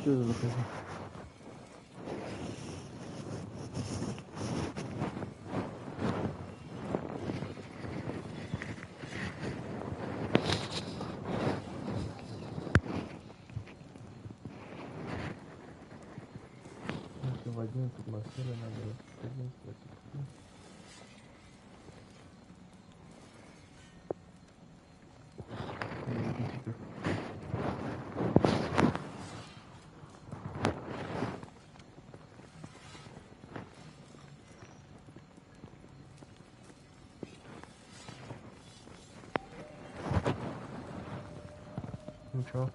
Что за выхожу? В 11 атмосферы надо 11 атмосферы. Ничего.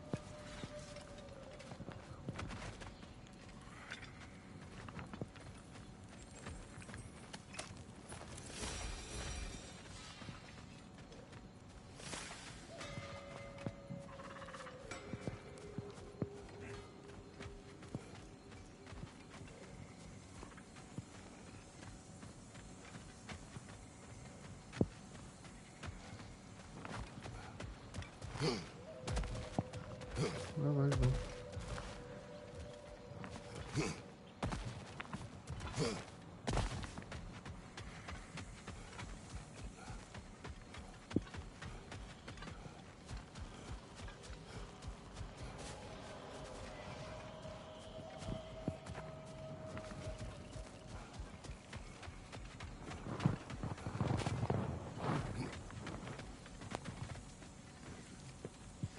Давай, жду.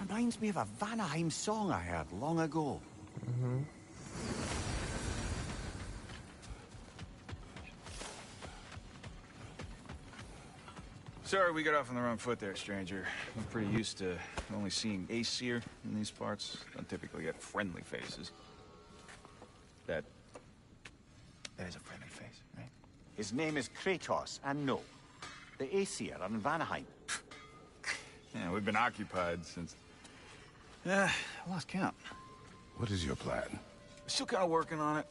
Reminds me of a Vanaheim song I heard long ago. Sorry we got off on the wrong foot there, stranger. I'm pretty used to only seeing Aesir in these parts. Don't typically get friendly faces. That is a friendly face, right? His name is Kratos, and no, the Aesir are in Vanaheim. Yeah, we've been occupied since... I lost count. What is your plan? Still kind of working on it.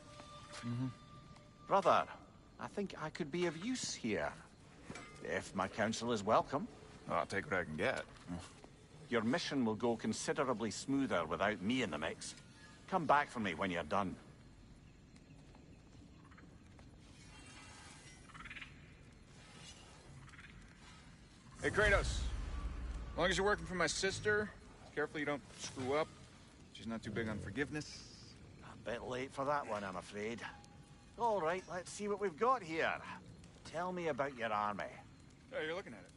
Brother, I think I could be of use here. If my counsel is welcome. Well, I'll take what I can get. Your mission will go considerably smoother without me in the mix. Come back for me when you're done. Hey, Kratos. As long as you're working for my sister, careful you don't screw up. She's not too big on forgiveness. A bit late for that one, I'm afraid. All right, let's see what we've got here. Tell me about your army. Oh, you're looking at it.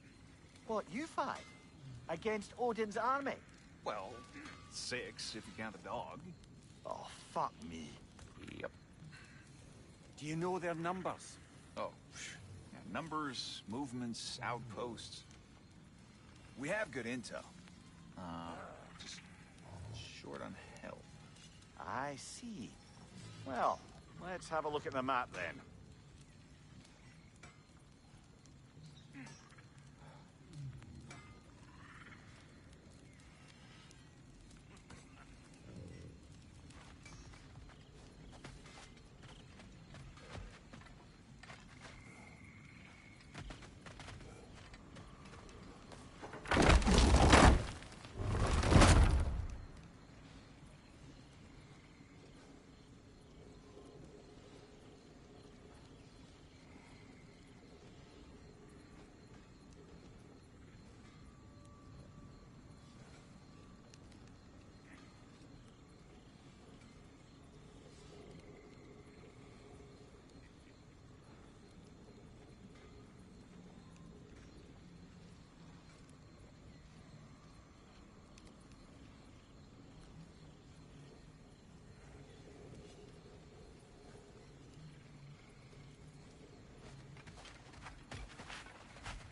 What, you five? Against Odin's army? Well, 6 if you count the dog. Oh, fuck me. Yep. Do you know their numbers? Oh, yeah, numbers, movements, outposts. We have good intel. Just short on help. I see. Well, let's have a look at the map then.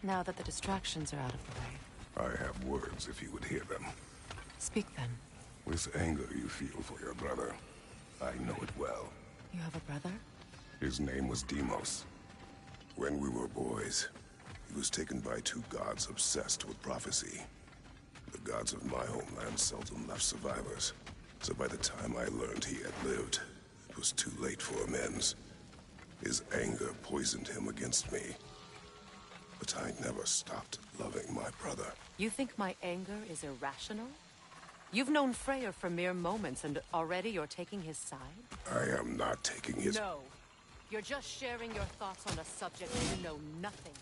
Now that the distractions are out of the way. I have words if you would hear them. Speak then. This anger you feel for your brother, I know it well. You have a brother? His name was Deimos. When we were boys, he was taken by 2 gods obsessed with prophecy. The gods of my homeland seldom left survivors, so by the time I learned he had lived, it was too late for amends. His anger poisoned him against me. But I never stopped loving my brother. You think my anger is irrational? You've known Freyr for mere moments, and already you're taking his side? I am not taking his... No. You're just sharing your thoughts on a subject you know nothing.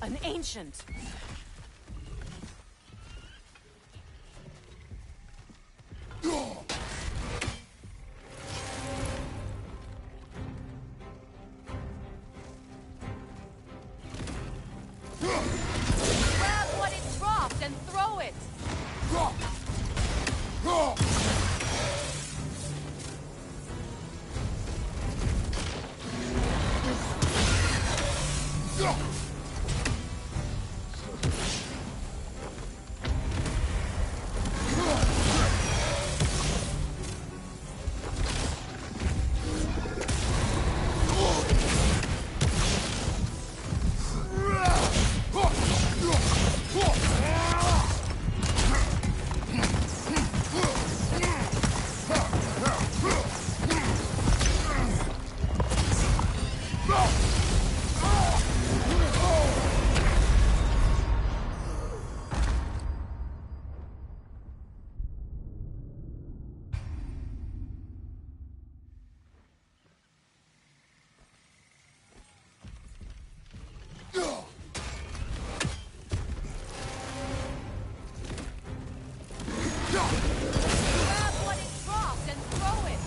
An ancient! Grab what it dropped and throw it! Grab what it dropped and throw it!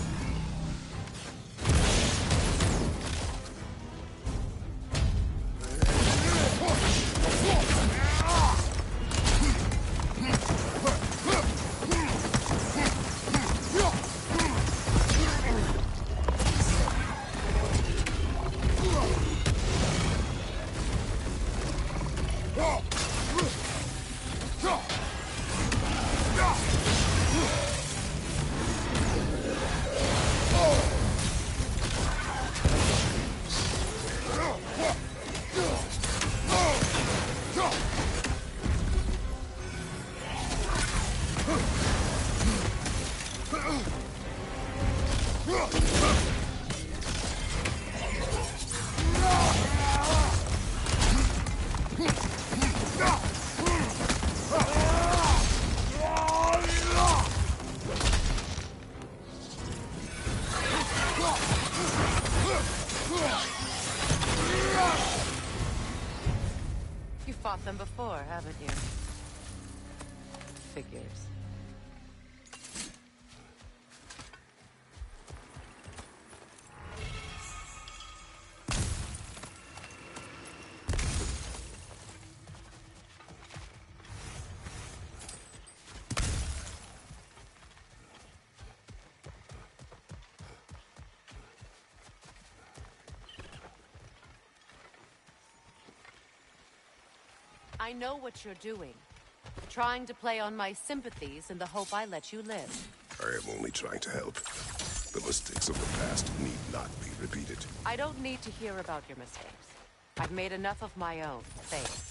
You fought them before, haven't you? Figures. I know what you're doing. Trying to play on my sympathies in the hope I let you live. I am only trying to help. The mistakes of the past need not be repeated. I don't need to hear about your mistakes. I've made enough of my own, thanks.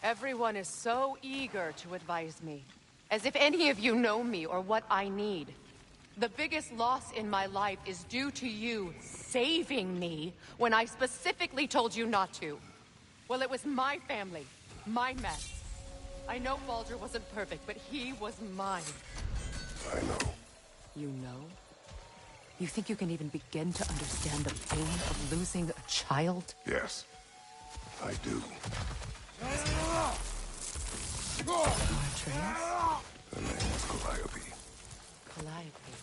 Everyone is so eager to advise me, as if any of you know me or what I need. The biggest loss in my life is due to you saving me when I specifically told you not to. Well, it was my family, my mess. I know Baldur wasn't perfect, but he was mine. I know. You know? You think you can even begin to understand the pain of losing a child? Yes, I do. Atreus? Her name was Calliope. Calliope.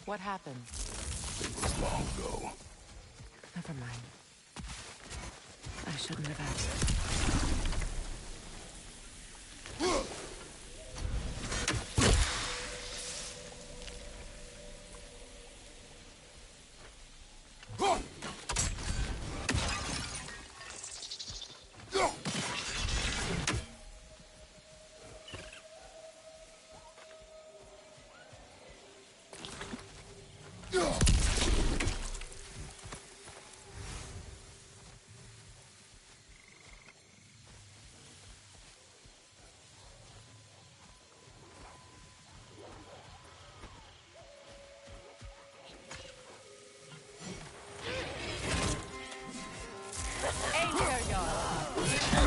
What happened? It was long ago. Never mind. I shouldn't have asked.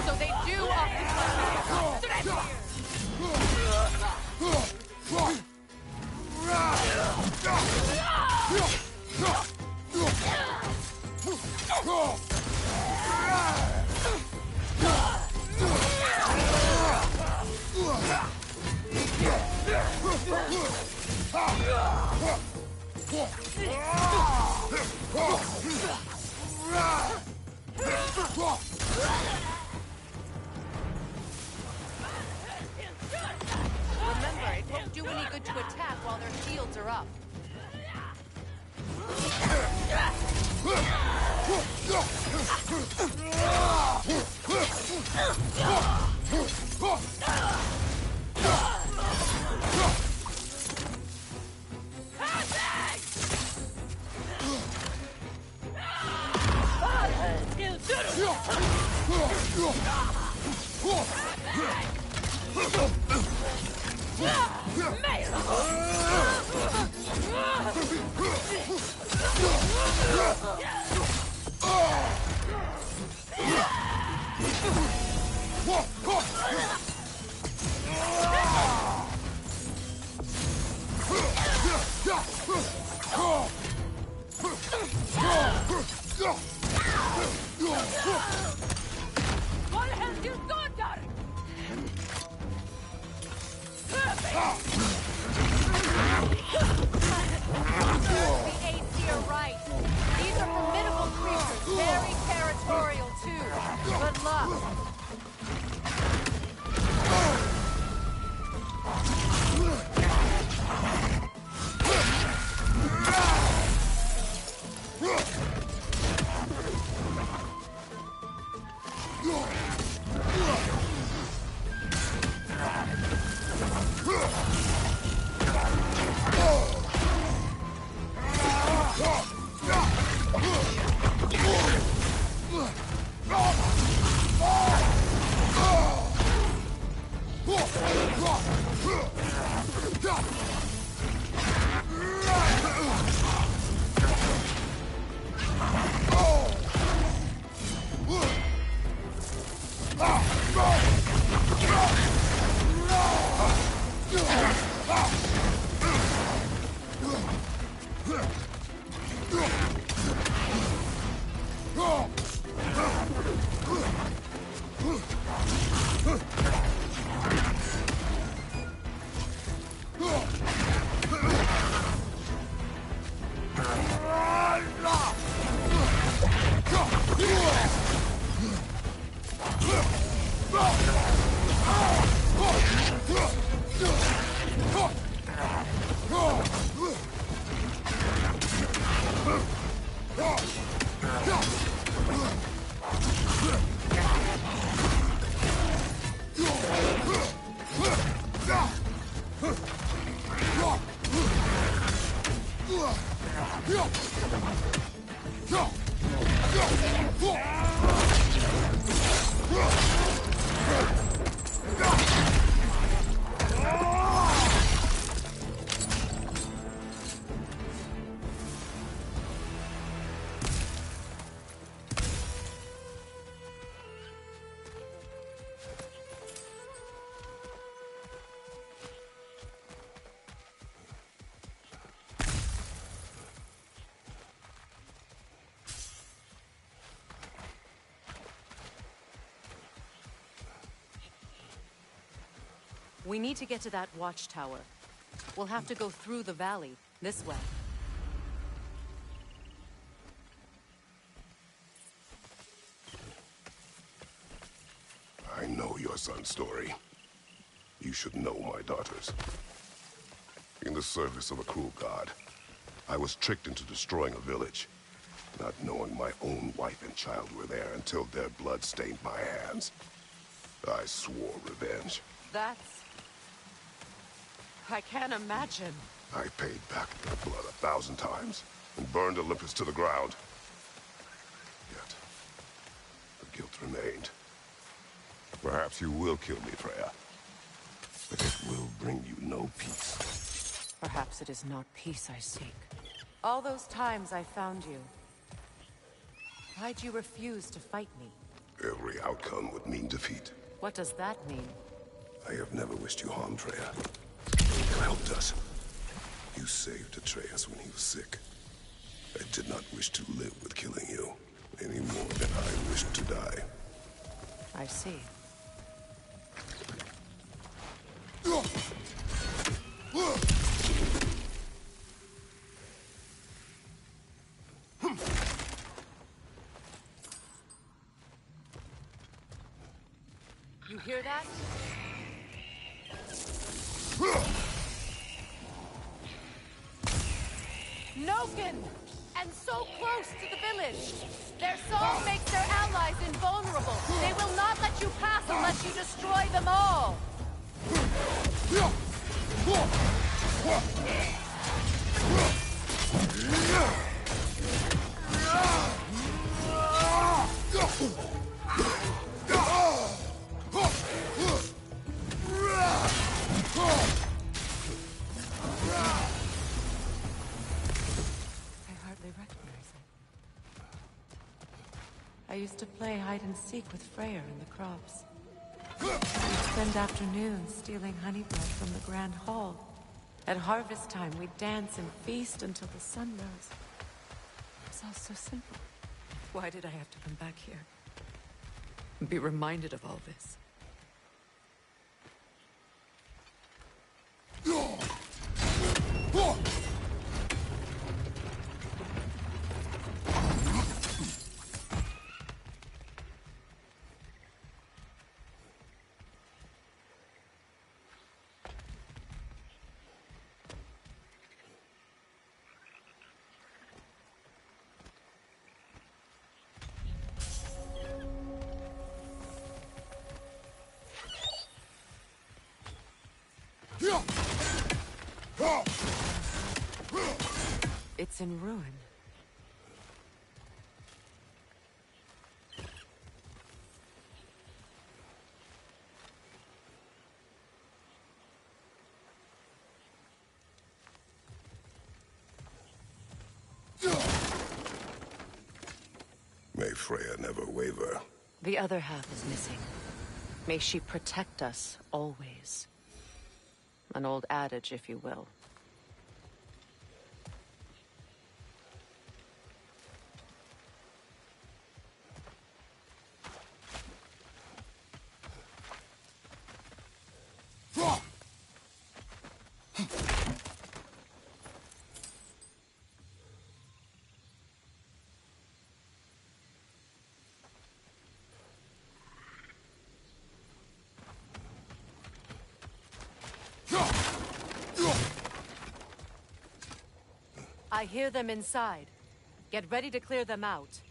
So they do occupy. Remember, it won't do any good to attack while their shields are up. We need to get to that watchtower. We'll have to go through the valley, this way. I know your son's story. You should know my daughter's. In the service of a cruel god, I was tricked into destroying a village, not knowing my own wife and child were there until their blood stained my hands. I swore revenge. That's... I can't imagine. I paid back their blood 1,000 times and burned Olympus to the ground. Yet, the guilt remained. Perhaps you will kill me, Freya. But it will bring you no peace. Perhaps it is not peace I seek. All those times I found you, why'd you refuse to fight me? Every outcome would mean defeat. What does that mean? I have never wished you harm, Freya. You helped us. You saved Atreus when he was sick. I did not wish to live with killing you, any more than I wished to die. I see. You hear that? Noken! And so close to the village! Their song makes their allies invulnerable! They will not let you pass unless you destroy them all! I used to play hide-and-seek with Freyr in the crops. We'd spend afternoons stealing honey bread from the Grand Hall. At harvest time, we'd dance and feast until the sun rose. It was all so simple. Why did I have to come back here? And be reminded of all this? It's in ruin. May Freya never waver. The other half is missing. May she protect us always. An old adage, if you will. I hear them inside. Get ready to clear them out.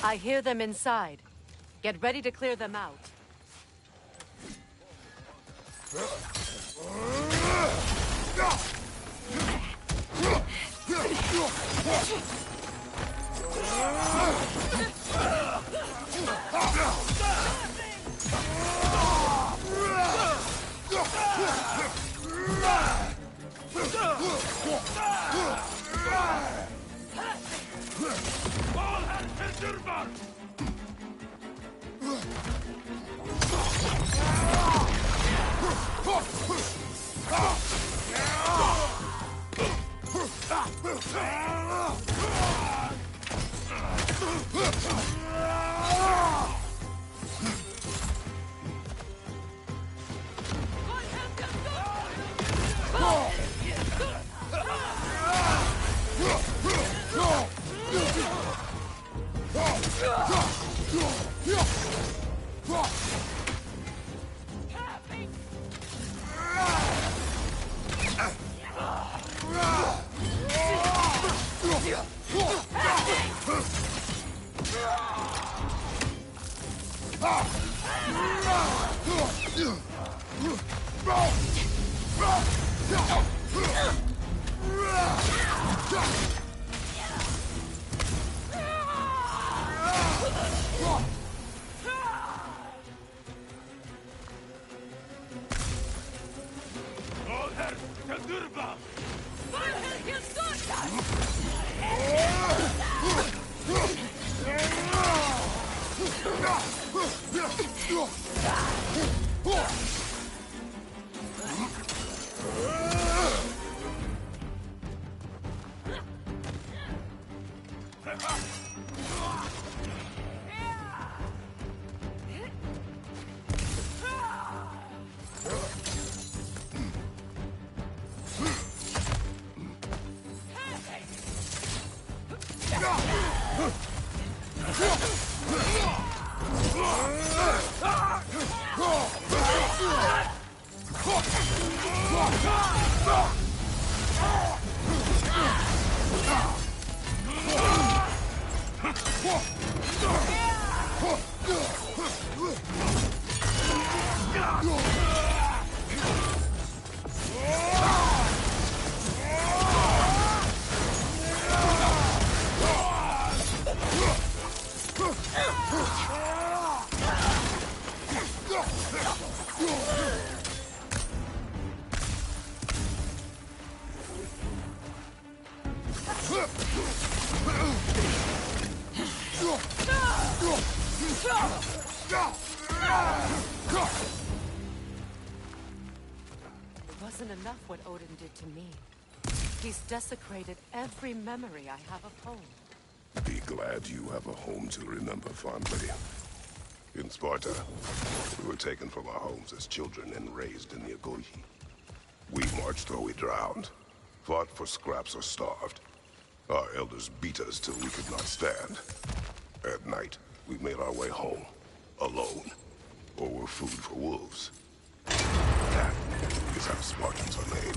I hear them inside. Get ready to clear them out. Wasn't enough what Odin did to me. He's desecrated every memory I have of home. Be glad you have a home to remember fondly. In Sparta, we were taken from our homes as children and raised in the Agogi. We marched or we drowned, fought for scraps or starved. Our elders beat us till we could not stand. At night, we made our way home, alone, or were food for wolves. That is how Spartans are made.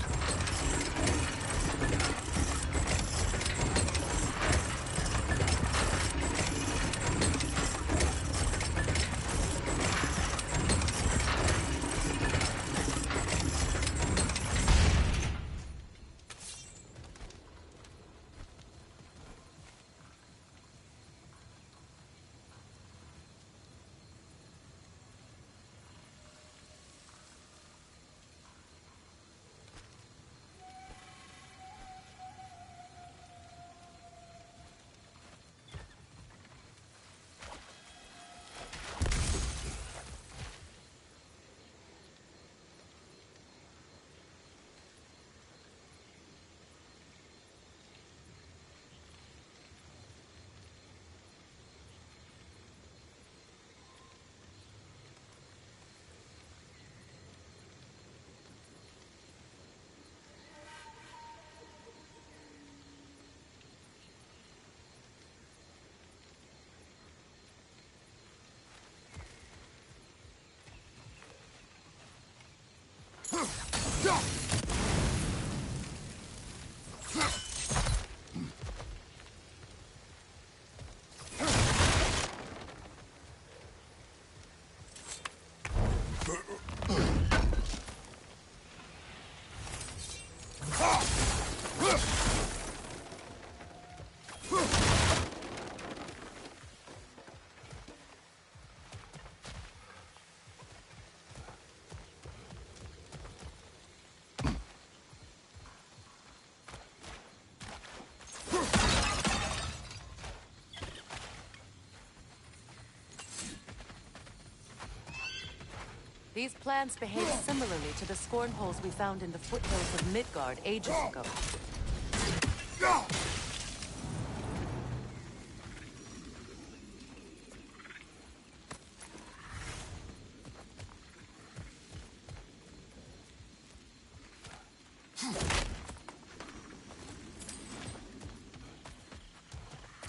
These plants behave similarly to the scorn holes we found in the foothills of Midgard ages ago.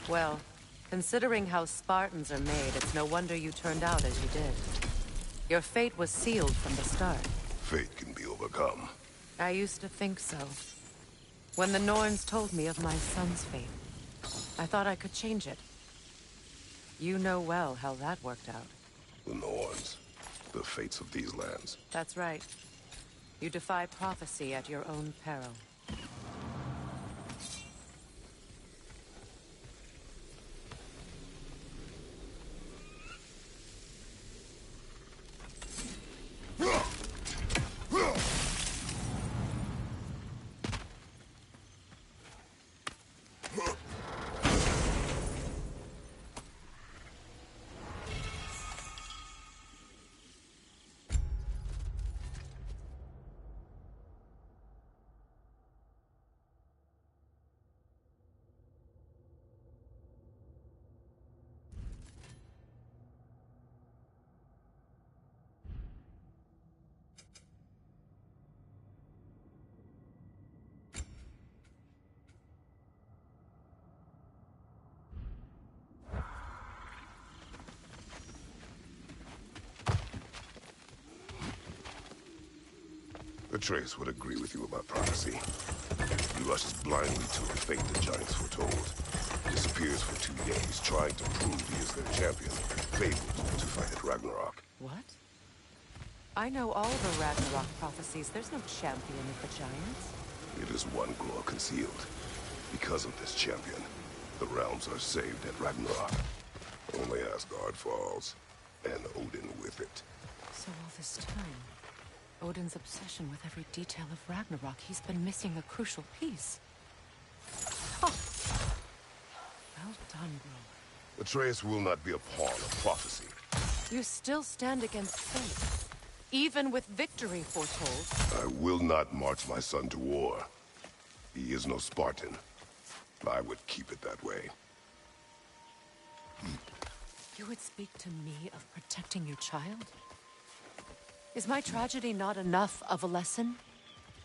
Well, considering how Spartans are made, it's no wonder you turned out as you did. Your fate was sealed from the start. Fate can be overcome. I used to think so. When the Norns told me of my son's fate, I thought I could change it. You know well how that worked out. The Norns. The fates of these lands. That's right. You defy prophecy at your own peril. Atreus would agree with you about prophecy. He rushes blindly to a fate the giants foretold. Disappears for 2 days, trying to prove he is their champion, fabled to fight at Ragnarok. What? I know all the Ragnarok prophecies. There's no champion of the giants. It is one glow concealed. Because of this champion, the realms are saved at Ragnarok. Only Asgard falls, and Odin with it. So all this time, Odin's obsession with every detail of Ragnarok, he's been missing a crucial piece. Oh, Well done, Grower. Atreus will not be a pawn of prophecy. You still stand against fate, even with victory foretold. I will not march my son to war. He is no Spartan. I would keep it that way. You would speak to me of protecting your child? Is my tragedy not enough of a lesson?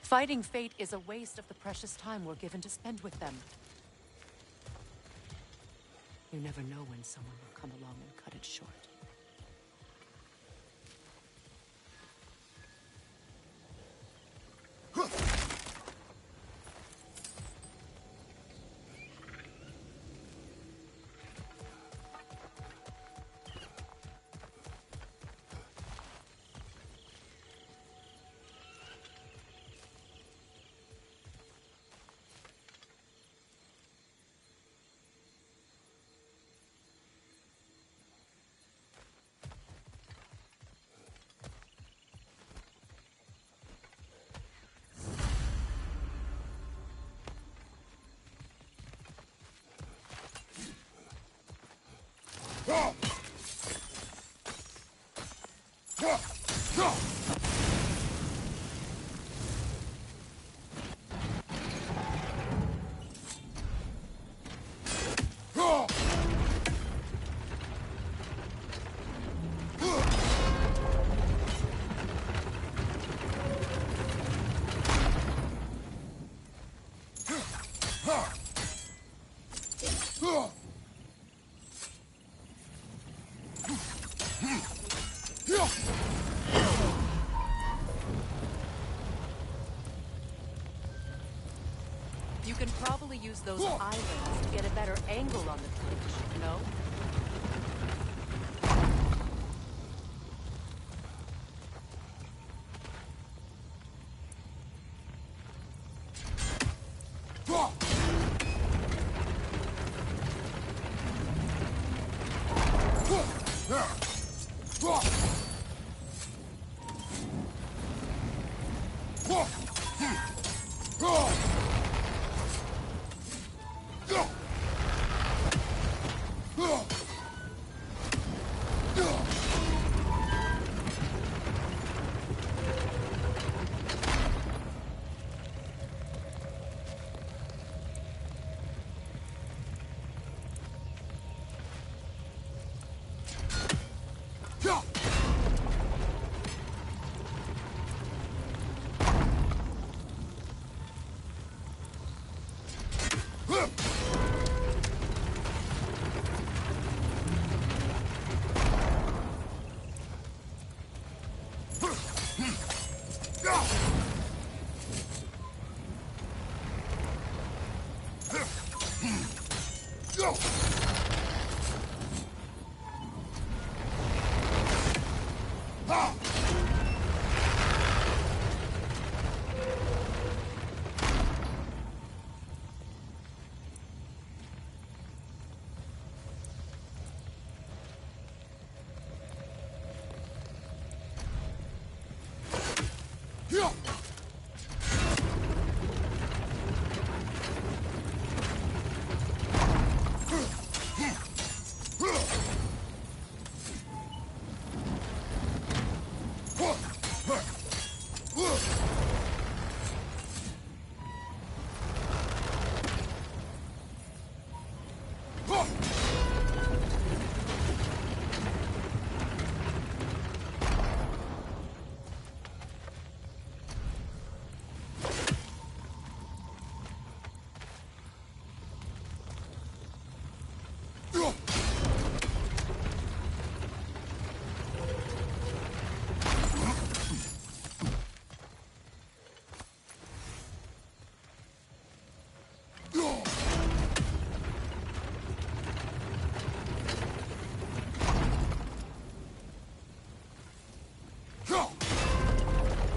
Fighting fate is a waste of the precious time we're given to spend with them. You never know when someone will come along and cut it short. You can probably use those islands to get a better angle on the bridge, no?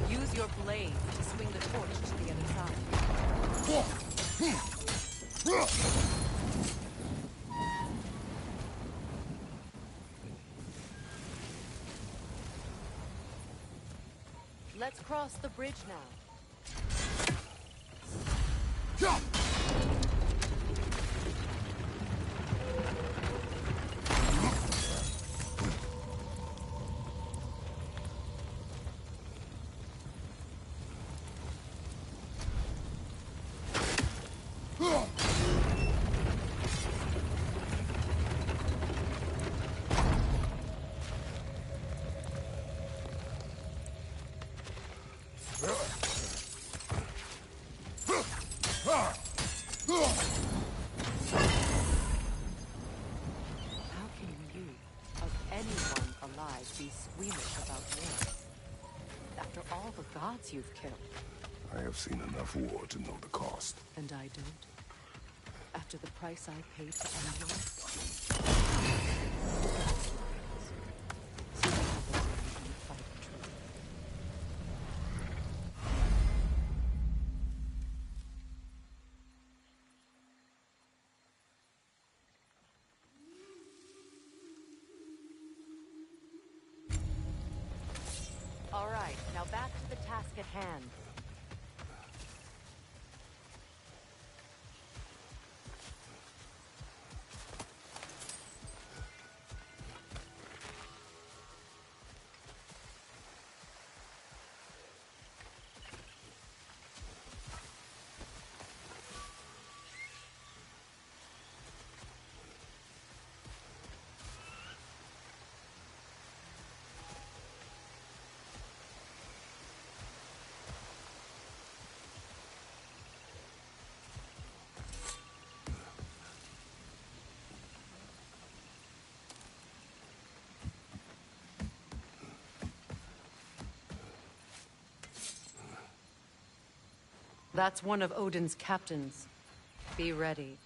Use your blade to swing the torch to the other side. Let's cross the bridge now. How can you, of anyone alive, be squeamish about war? After all the gods you've killed. I have seen enough war to know the cost. And I don't? After the price I paid to end yours? So that I wasn't even fighting truth. All right, now back to the task at hand. That's one of Odin's captains. Be ready.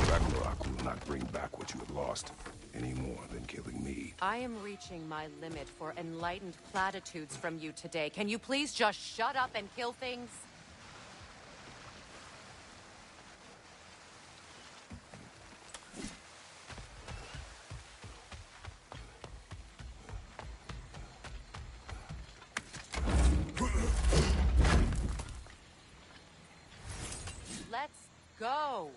Ragnarok will not bring back what you have lost, any more than killing me. I am reaching my limit for enlightened platitudes from you today. Can you please just shut up and kill things? let's go.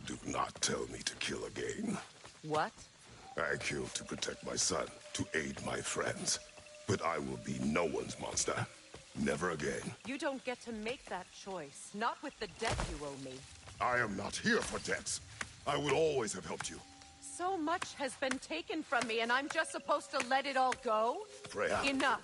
Do not tell me to kill again. What? I killed to protect my son, to aid my friends. But I will be no one's monster. Never again. You don't get to make that choice. Not with the debt you owe me. I am not here for debts. I would always have helped you. So much has been taken from me, and I'm just supposed to let it all go? Freya. Enough.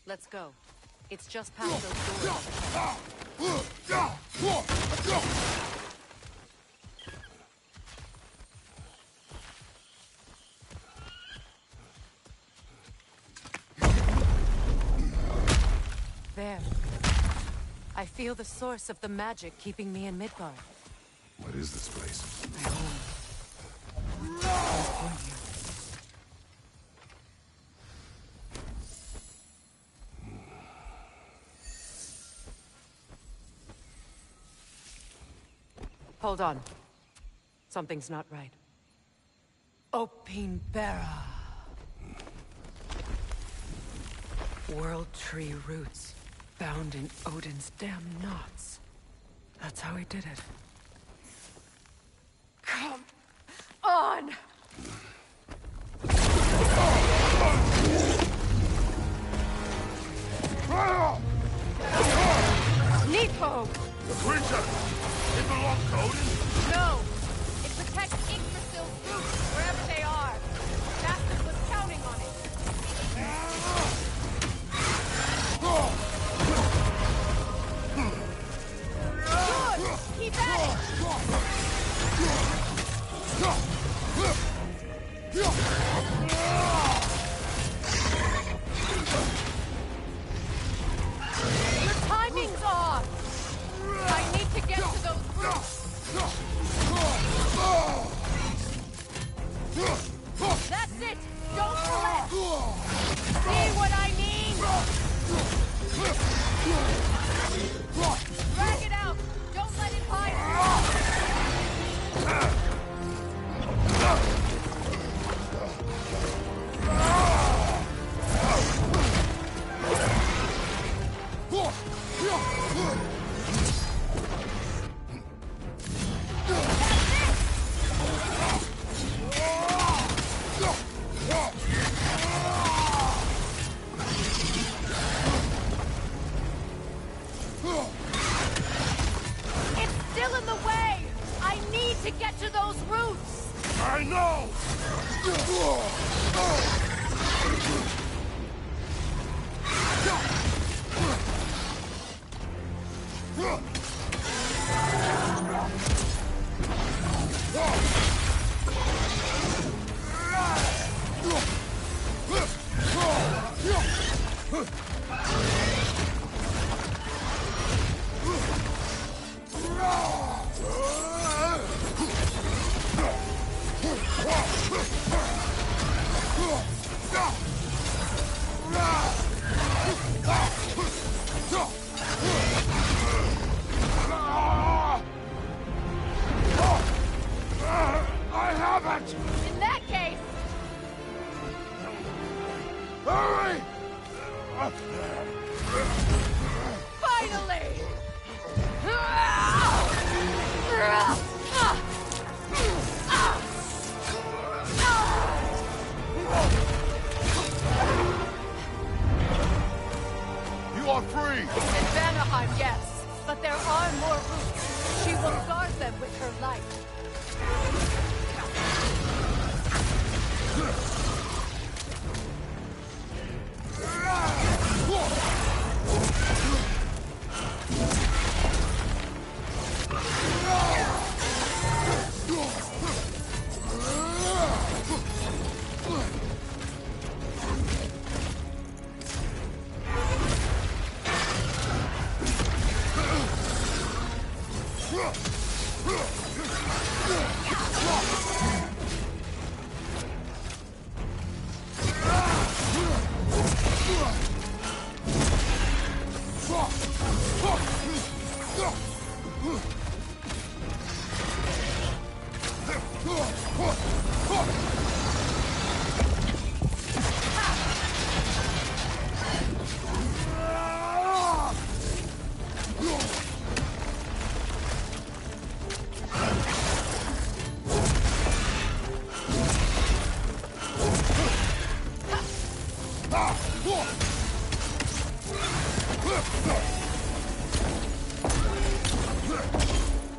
Let's go. It's just past those doors. There. I feel the source of the magic keeping me in Midgard. What is this place? My home. I was born here. Hold on. Something's not right. Opinbera. World tree roots, bound in Odin's damn knots. That's how he did it. Come on! Neathbone! The creature! It belongs to Odin? No! It protects Yggdrasil's roots wherever they Your timing's off! I need to get to those roots! That's it! Don't collapse! See what I mean? Drag it out! Don't let it hide! It's still in the way! I need to get to those roots! I know! I haven't! In that case, Hurry! finally! You are free! In Vanaheim, yes, but there are more roots. She will guard them with her life.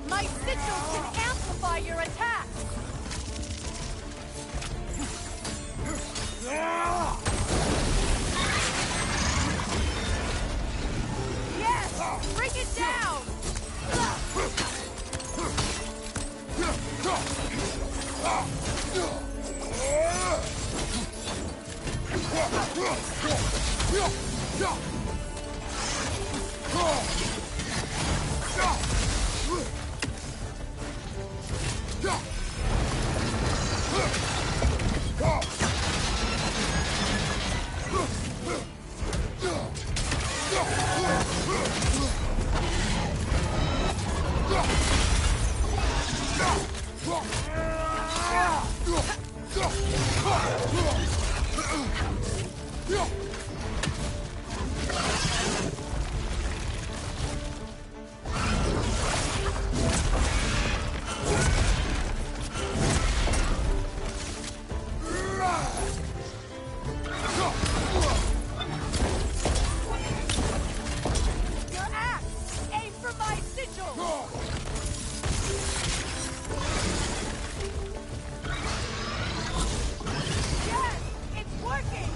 My sigils can amplify your attacks! Yes! Bring it down! Your axe! Aim for my sigil! Yes! It's working!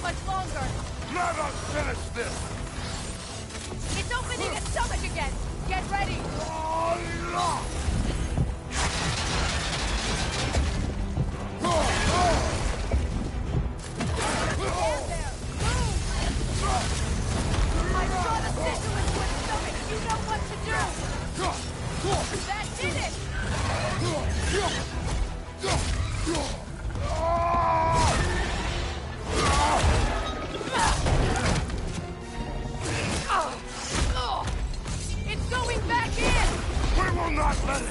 much longer! Let us finish this! It's opening its stomach again! Get ready! I saw the sigil into its stomach! You know what to do! That did it! It's going back in! We will not let it!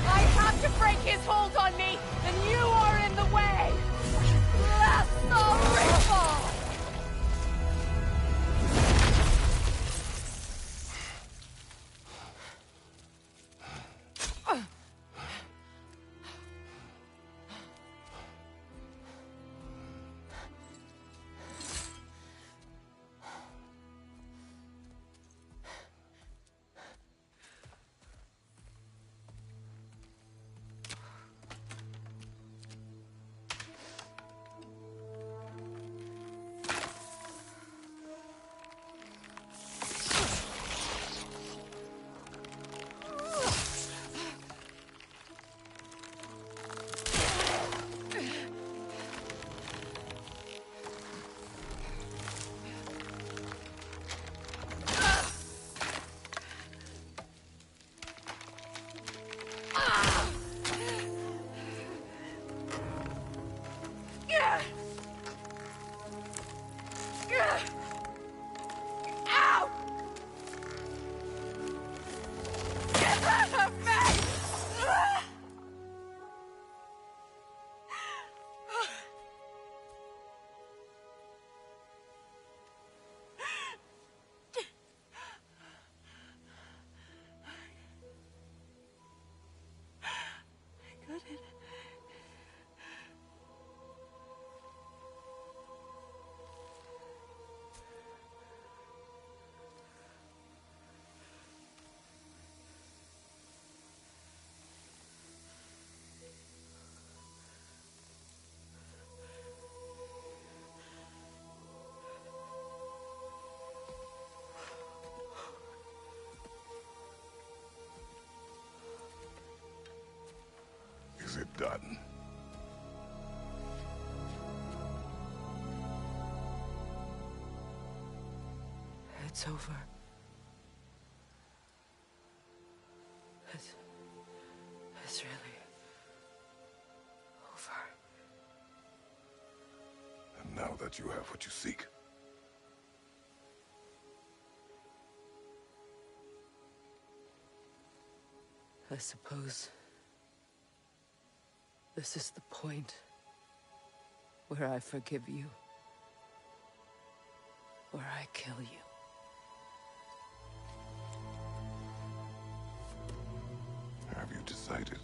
I have to break his hold on me, and you are in the way! Blast the ripple! Out! Get out of me! I got it. Is it done? It's over. It's really over. And now that you have what you seek, I suppose this is the point where I forgive you, where I kill you. have you decided?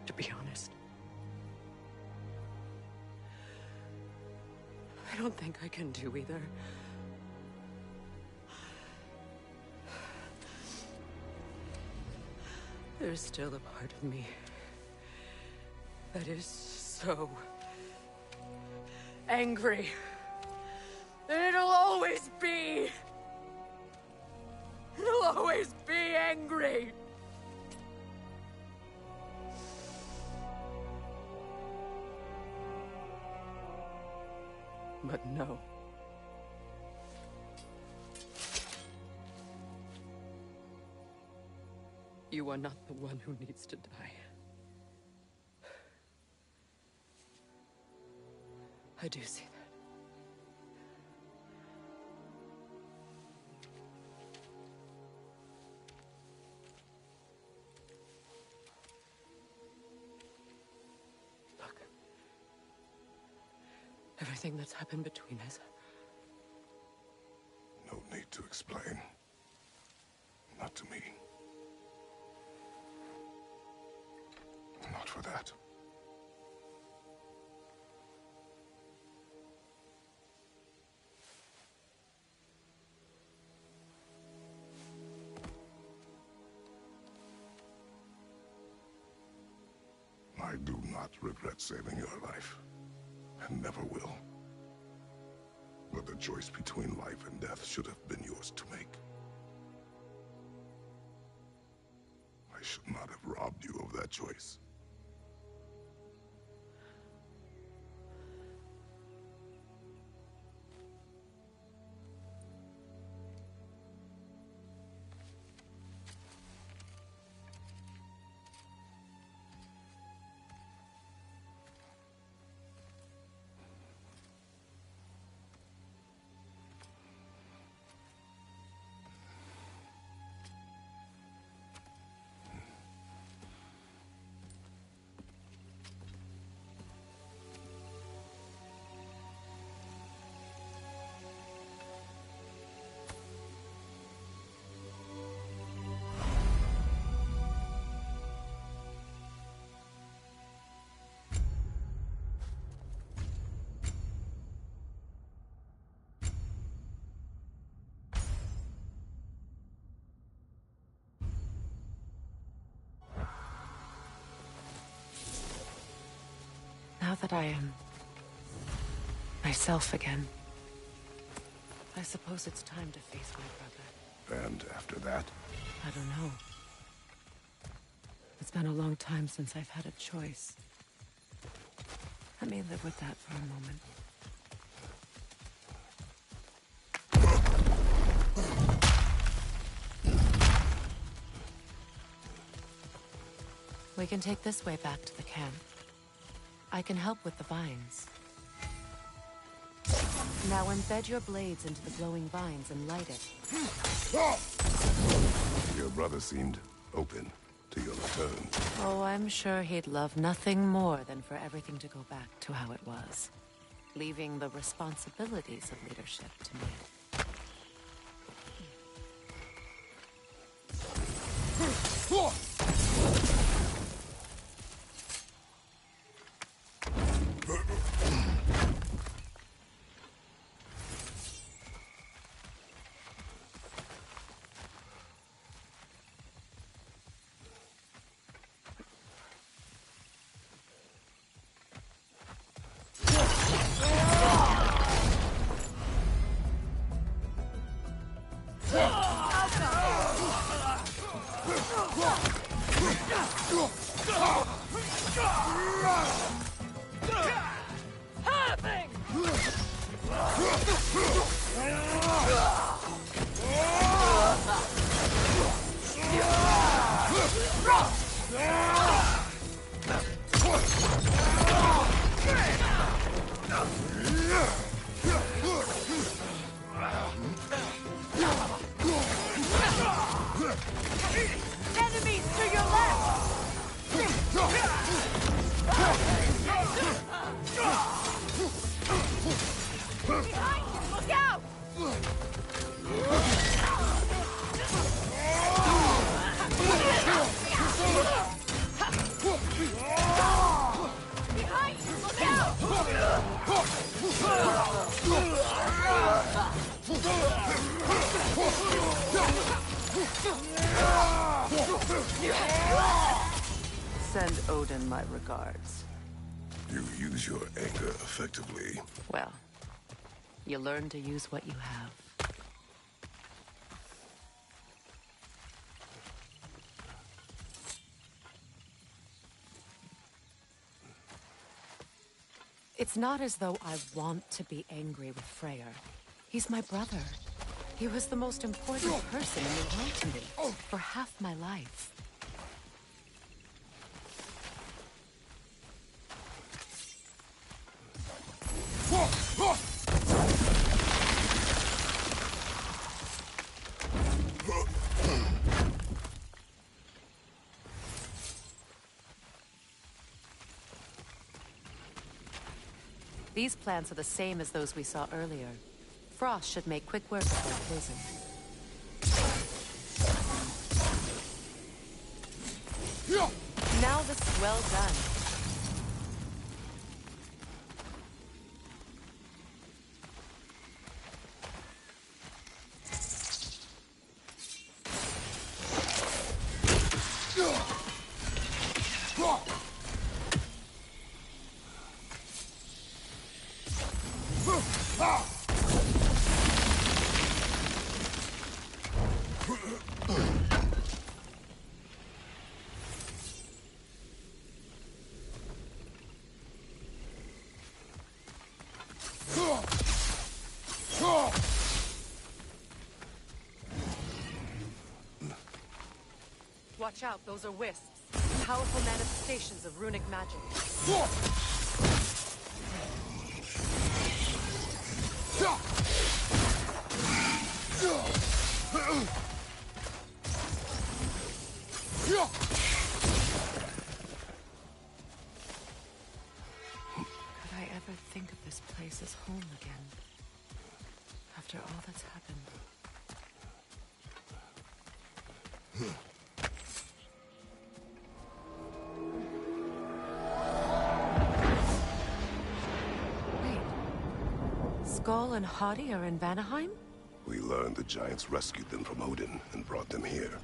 To be honest, I don't think I can do either. There's still a part of me that is so angry. And it'll always be. It'll always be angry. But no. You are not the one who needs to die. I do see that. Look. Everything that's happened between us. No need to explain. Not not to me. Not for that. I do not regret saving your life, and never will. But the choice between life and death should have been yours to make. I should not have robbed you of that choice. Now that I am myself again, I suppose it's time to face my brother. And after that? I don't know. It's been a long time since I've had a choice. Let me live with that for a moment. We can take this way back to the camp. I can help with the vines. Now embed your blades into the glowing vines and light it. Your brother seemed open to your return. Oh, I'm sure he'd love nothing more than for everything to go back to how it was, leaving the responsibilities of leadership to me. Enemies to your left! Behind you! Look out! Behind you! Look out! Send Odin my regards. You use your anger effectively. Well, you learn to use what you have. It's not as though I want to be angry with Freyr. He's my brother. He was the most important person in the world to me for half my life. These plants are the same as those we saw earlier. Frost should make quick work of their poison. was well done. Watch out, those are wisps. Powerful manifestations of runic magic. Could I ever think of this place as home again? After all that's happened. Skull and Hadi are in Vanaheim? We learned the giants rescued them from Odin and brought them here.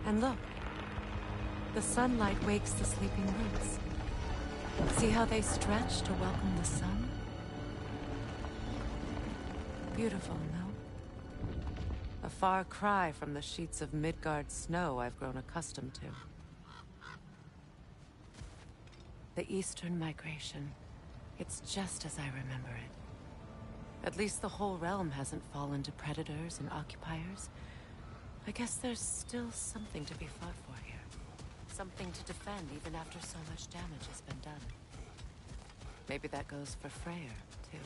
And look. The sunlight wakes the sleeping roots. See how they stretch to welcome the sun? Beautiful, no? A far cry from the sheets of Midgard snow I've grown accustomed to. The Eastern Migration. It's just as I remember it. At least the whole realm hasn't fallen to predators and occupiers. I guess there's still something to be fought for here. Something to defend even after so much damage has been done. Maybe that goes for Freyr, too.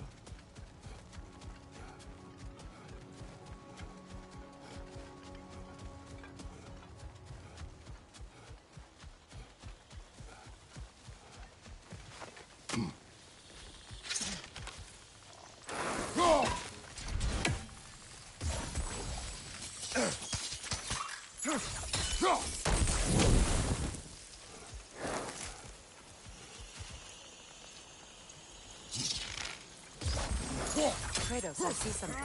Kratos, I see something.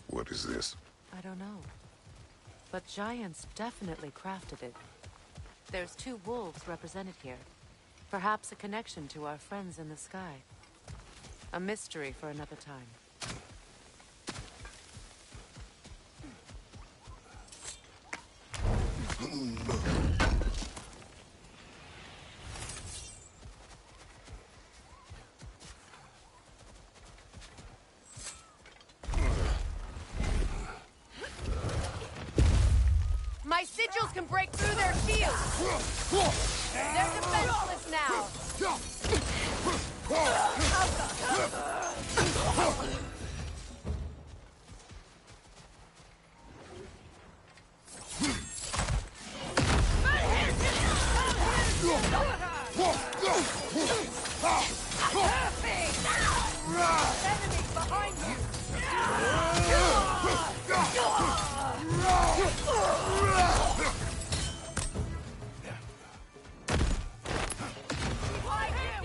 What is this? I don't know. But giants definitely crafted it. There's 2 wolves represented here. Perhaps a connection to our friends in the sky. A mystery for another time. My sigils can break through their shields! They're defenseless now! Enemies behind you!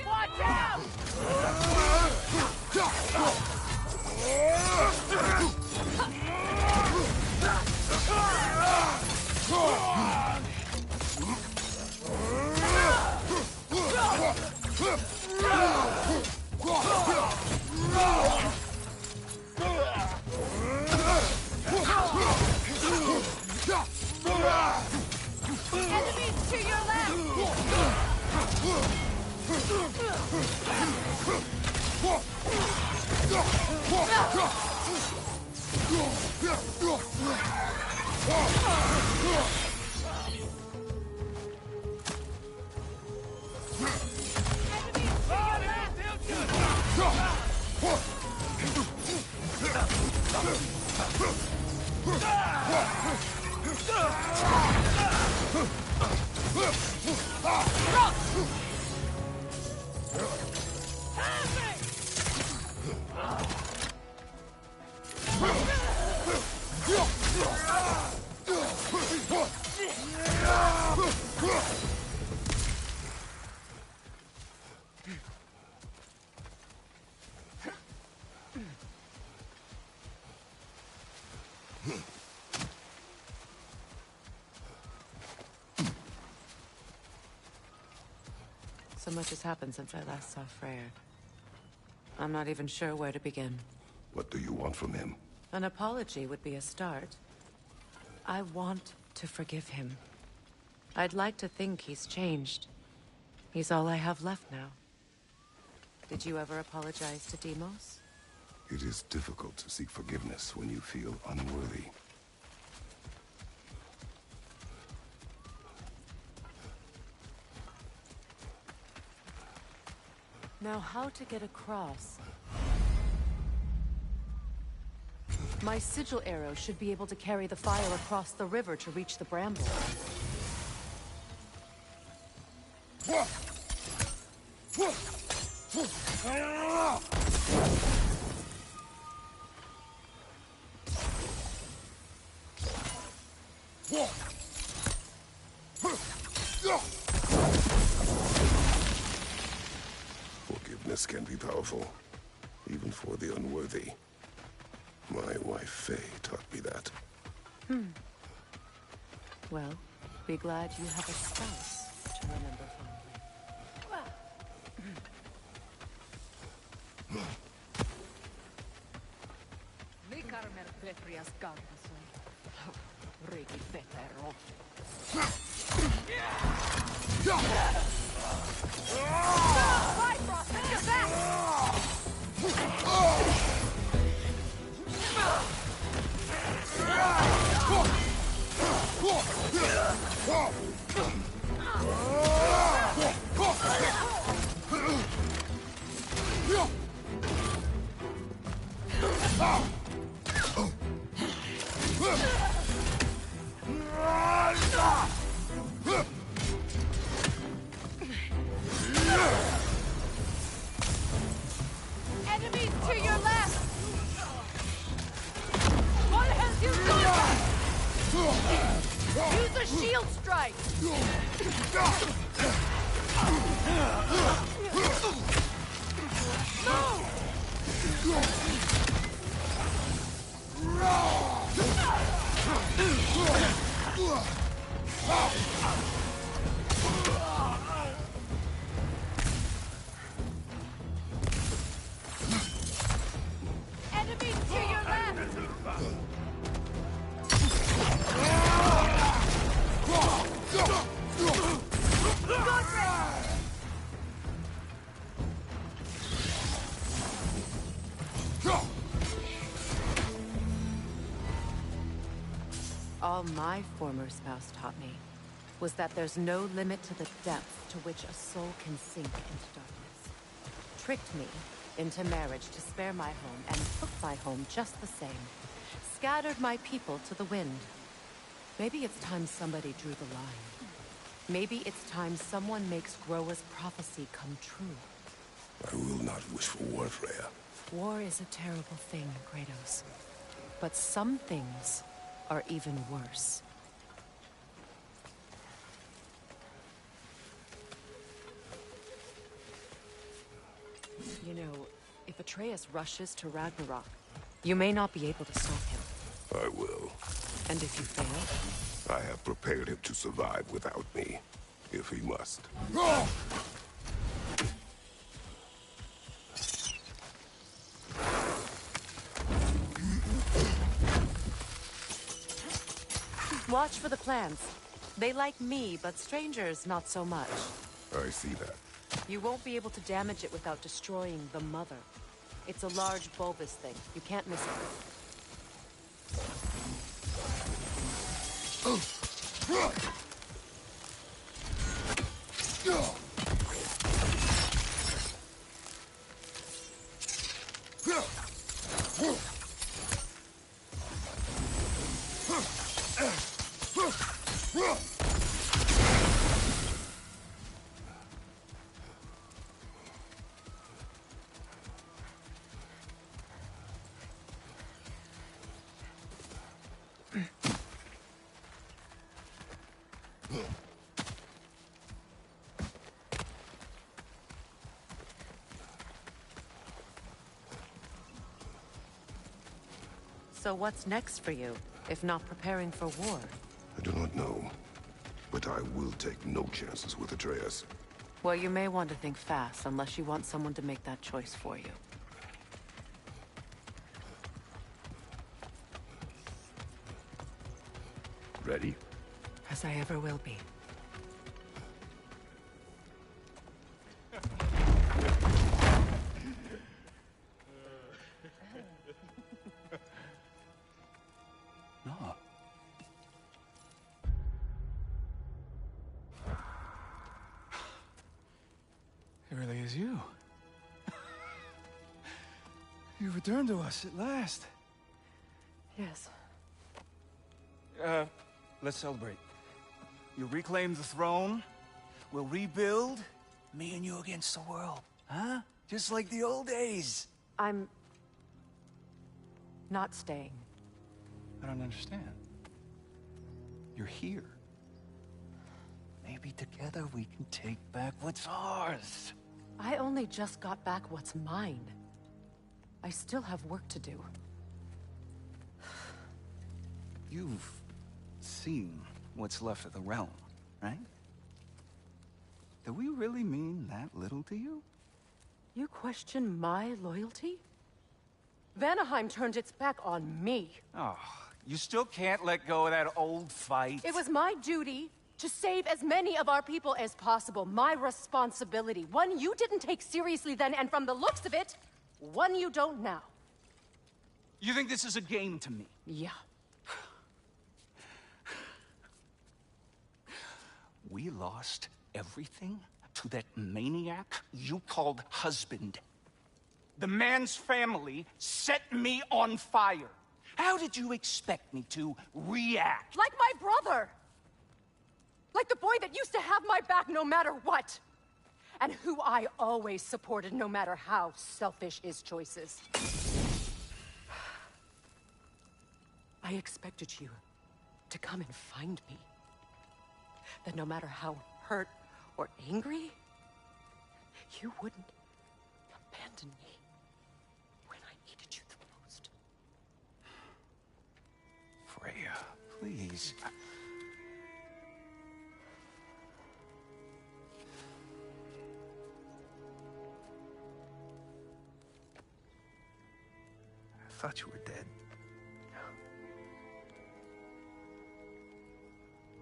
Watch out! Enemies to your left! So much has happened since I last saw Freyr. I'm not even sure where to begin. What do you want from him? An apology would be a start. I want to forgive him. I'd like to think he's changed. He's all I have left now. Did you ever apologize to Deimos? It is difficult to seek forgiveness when you feel unworthy. Now, how to get across? My sigil arrow should be able to carry the fire across the river to reach the bramble. Forgiveness can be powerful, even for the unworthy. My wife Faye taught me that. Well, be glad you have a spouse to remember fondly. Enemies to your left! What has you done? Use a shield strike! Enemies to your left! All my former spouse taught me was that there's no limit to the depth to which a soul can sink into darkness. Tricked me into marriage to spare my home and took my home just the same. Scattered my people to the wind. Maybe it's time somebody drew the line. Maybe it's time someone makes Groa's prophecy come true. I will not wish for war, Freya. War is a terrible thing, Kratos. But some things are even worse. You know, if Atreus rushes to Ragnarok, you may not be able to stop him. I will. And if you fail? I have prepared him to survive without me, if he must. Watch for the plants. They like me, but strangers not so much. I see that. You won't be able to damage it without destroying the mother. It's a large bulbous thing. You can't miss it. So what's next for you, if not preparing for war? I do not know, but I will take no chances with Atreus. Well, you may want to think fast, unless you want someone to make that choice for you. Ready? As I ever will be. No. It really is you. You returned to us at last. Yes. Let's celebrate. You reclaim the throne. We'll rebuild. Me and you against the world. Huh? Just like the old days. I'm... not staying. I don't understand. You're here. Maybe together we can take back what's ours. I only just got back what's mine. I still have work to do. You've seen what's left of the realm, right? Do we really mean that little to you? You question my loyalty? Vanaheim turned its back on me. Oh, you still can't let go of that old fight? It was my duty to save as many of our people as possible. My responsibility. One you didn't take seriously then, and from the looks of it, one you don't now. You think this is a game to me? Yeah. We lost everything to that maniac you called husband. The man's family set me on fire. How did you expect me to react? Like my brother! Like the boy that used to have my back no matter what! And who I always supported no matter how selfish his choices. I expected you to come and find me. That no matter how hurt or angry, you wouldn't abandon me when I needed you the most. Freya, please. I thought you were dead.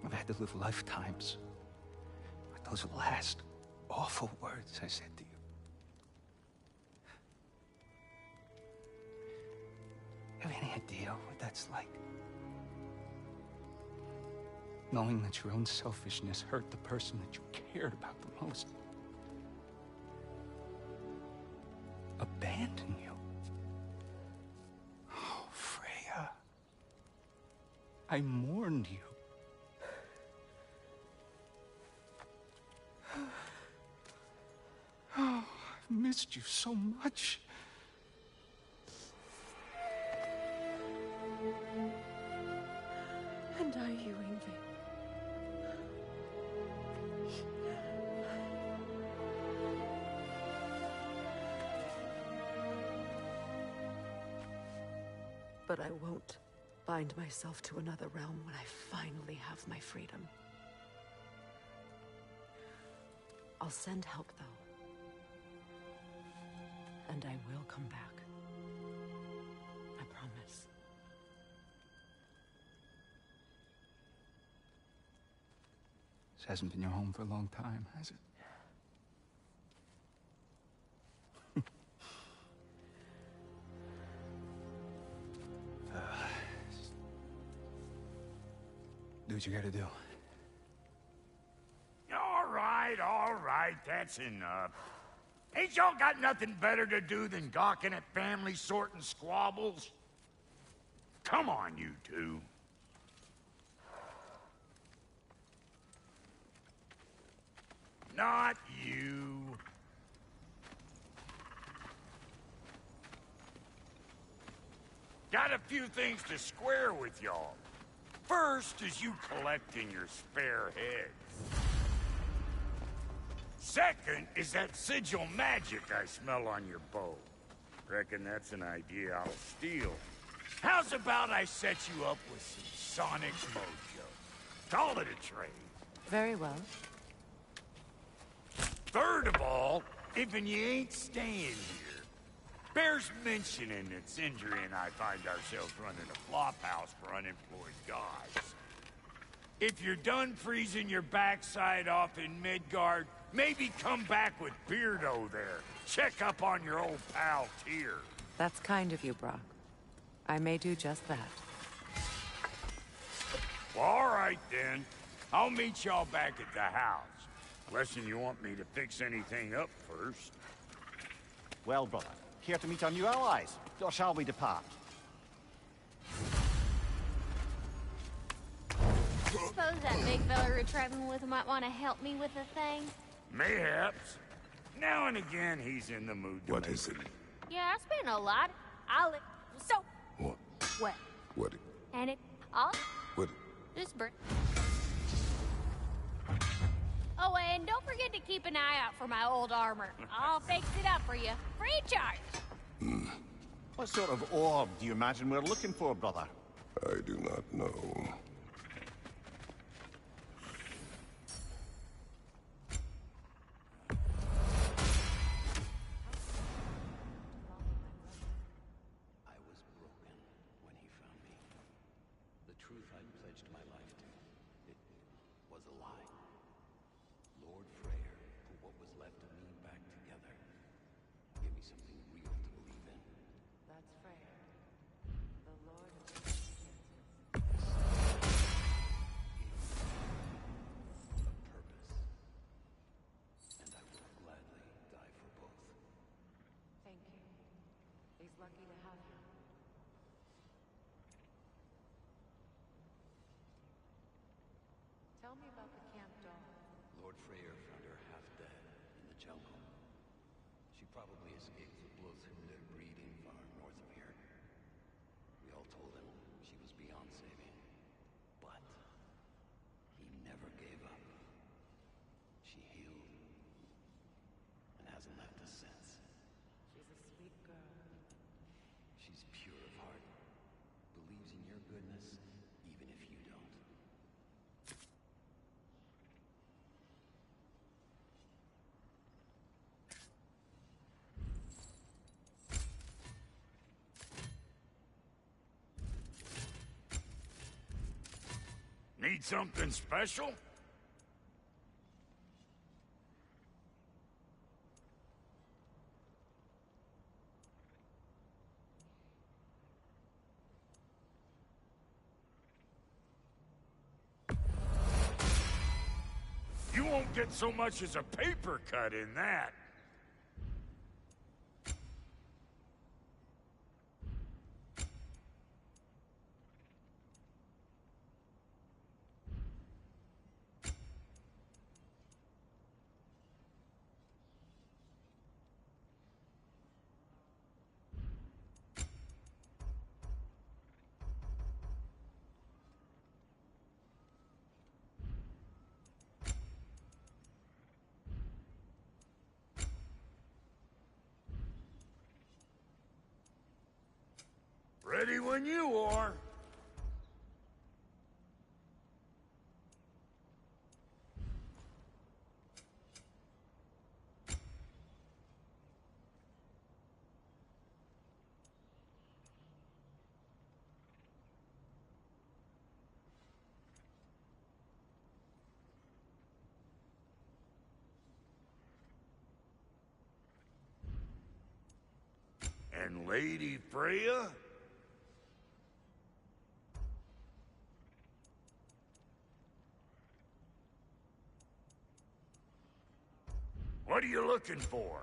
I've had to live lifetimes with those last awful words I said to you. Have any idea what that's like? Knowing that your own selfishness hurt the person that you cared about the most. Abandon you. Oh, Freya. I mourned you. Oh, I've missed you so much. And are you, Ingvi? But I won't bind myself to another realm when I finally have my freedom. I'll send help, though. And I will come back. I promise. This hasn't been your home for a long time, has it? Do what you gotta do. All right, that's enough. Ain't y'all got nothing better to do than gawking at family sorting squabbles? Come on, you two. Not you. Got a few things to square with y'all. First is you collecting your spare heads. Second is that sigil magic I smell on your bow. Reckon that's an idea I'll steal. How's about I set you up with some sonic mojo? Call it a trade. Very well. if and you ain't staying here, bears mentioning that Sindri and I find ourselves running a flophouse for unemployed guys. If you're done freezing your backside off in Midgard, maybe come back with Beardo there. Check up on your old pal Tyr. That's kind of you, Brock. I may do just that. Well, all right then. I'll meet y'all back at the house. Unless you want me to fix anything up first. Well, brother, care to meet our new allies? Or shall we depart? Suppose that big fella we're traveling with might want to help me with a thing? Mayhaps. Now and again, he's in the mood to What make is it? Yeah, I spend a lot. So, What? what? What? And I'll What? just bring. Oh, and don't forget to keep an eye out for my old armor. I'll fix it up for you. Free charge. What sort of orb do you imagine we're looking for, brother? I do not know. I was broken when he found me. The truth I'd pledged my life to, it was a lie. Lord Freyr put what was left of me back together. Gave me something real to believe in. That's Freyr, the Lord of A purpose. And I will gladly die for both. Thank you. He's lucky to have you. Tell me about the camp dog. Lord Freyr found her half dead in the jungle. She probably escaped the Bloodshunde breeding far north of here. We all told him she was beyond saving. But he never gave up. She healed and hasn't left us since. She's a sweet girl. She's pure of heart. Believes in your goodness, even if you don't. Need something special? You won't get so much as a paper cut in that. Ready when you are. And Lady Freya? What are you looking for?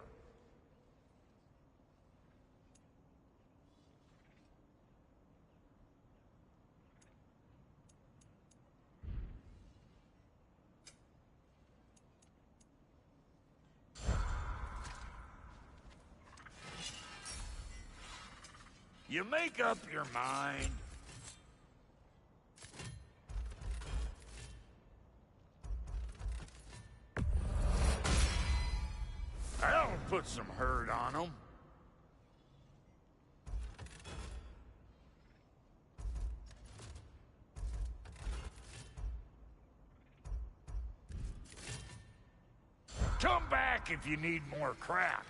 You make up your mind. That'll put some hurt on them. Come back back if you need more crap.